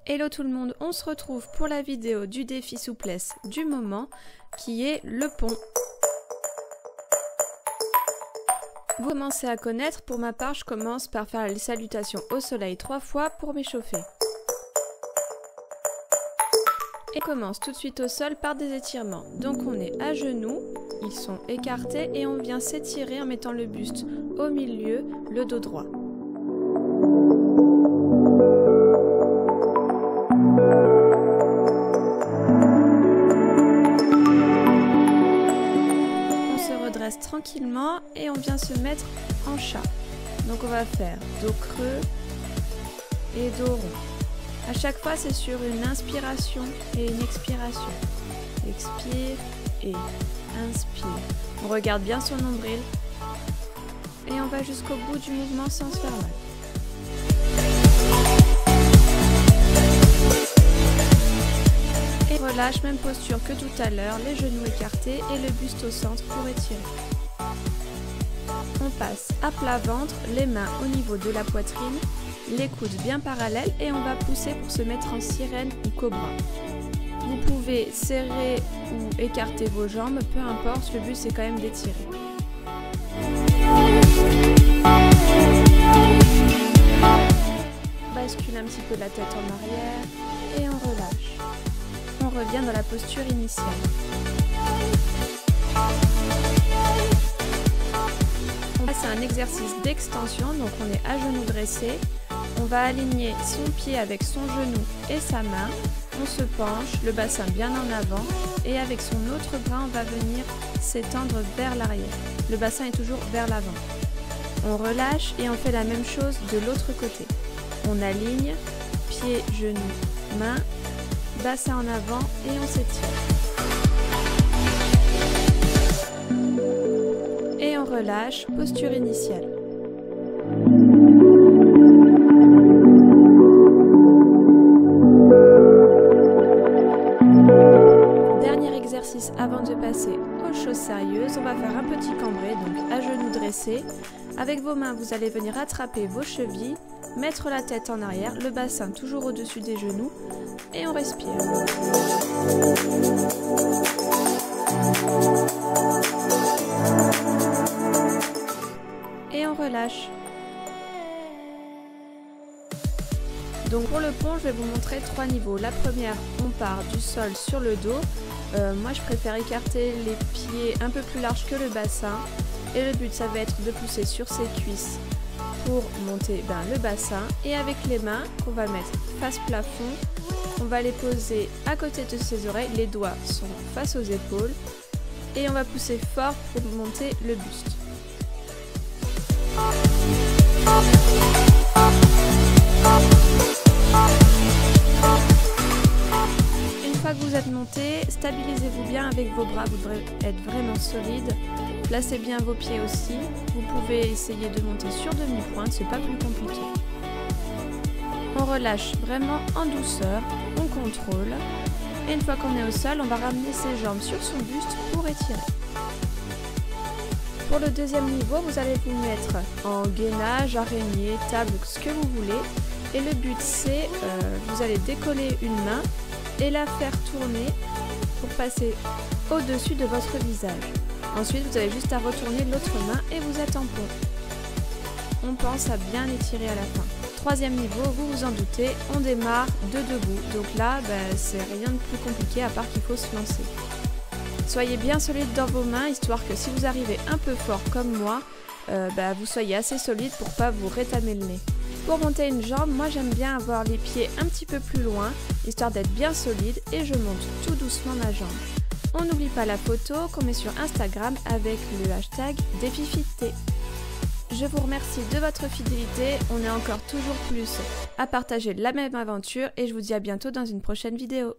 Hello tout le monde, on se retrouve pour la vidéo du défi souplesse du moment qui est le pont. Vous commencez à connaître, pour ma part je commence par faire les salutations au soleil 3 fois pour m'échauffer. Et commence tout de suite au sol par des étirements. Donc on est à genoux, ils sont écartés et on vient s'étirer en mettant le buste au milieu, le dos droit. Tranquillement et on vient se mettre en chat. Donc on va faire dos creux et dos rond. À chaque fois c'est sur une inspiration et une expiration. Expire et inspire. On regarde bien son nombril et on va jusqu'au bout du mouvement sans se faire mal. Et relâche, même posture que tout à l'heure, les genoux écartés et le buste au centre pour étirer. On passe à plat ventre, les mains au niveau de la poitrine, les coudes bien parallèles et on va pousser pour se mettre en sirène ou cobra. Vous pouvez serrer ou écarter vos jambes, peu importe, le but c'est quand même d'étirer. Bascule un petit peu la tête en arrière et on relâche. On revient dans la posture initiale. C'est un exercice d'extension, donc on est à genoux dressés. On va aligner son pied avec son genou et sa main. On se penche, le bassin bien en avant et avec son autre bras, on va venir s'étendre vers l'arrière. Le bassin est toujours vers l'avant. On relâche et on fait la même chose de l'autre côté. On aligne, pied, genou, main, bassin en avant et on s'étire. Et on relâche, posture initiale. Dernier exercice avant de passer aux choses sérieuses. On va faire un petit cambré, donc à genoux dressés. Avec vos mains, vous allez venir attraper vos chevilles, mettre la tête en arrière, le bassin toujours au-dessus des genoux et on respire. Et on relâche. Donc pour le pont, je vais vous montrer 3 niveaux. La première, on part du sol sur le dos. Moi, je préfère écarter les pieds un peu plus larges que le bassin. Et le but, ça va être de pousser sur ses cuisses pour monter le bassin. Et avec les mains, qu'on va mettre face plafond, on va les poser à côté de ses oreilles. Les doigts sont face aux épaules. Et on va pousser fort pour monter le buste. Une fois que vous êtes monté, stabilisez-vous bien avec vos bras, vous devrez être vraiment solide. Placez bien vos pieds aussi. Vous pouvez essayer de monter sur demi-pointe, c'est pas plus compliqué. On relâche vraiment en douceur, on contrôle. Et une fois qu'on est au sol, on va ramener ses jambes sur son buste pour étirer. Pour le deuxième niveau, vous allez vous mettre en gainage, araignée, table, ce que vous voulez. Et le but c'est, vous allez décoller une main et la faire tourner pour passer au-dessus de votre visage. Ensuite, vous avez juste à retourner l'autre main et vous êtes en pont. On pense à bien étirer à la fin. Troisième niveau, vous vous en doutez, on démarre de debout. Donc là, c'est rien de plus compliqué à part qu'il faut se lancer. Soyez bien solide dans vos mains, histoire que si vous arrivez un peu fort comme moi, vous soyez assez solide pour pas vous rétamer le nez. Pour monter une jambe, moi j'aime bien avoir les pieds un petit peu plus loin, histoire d'être bien solide, et je monte tout doucement ma jambe. On n'oublie pas la photo qu'on met sur Instagram avec le hashtag DéfiFitT. Je vous remercie de votre fidélité, on est encore toujours plus à partager la même aventure et je vous dis à bientôt dans une prochaine vidéo.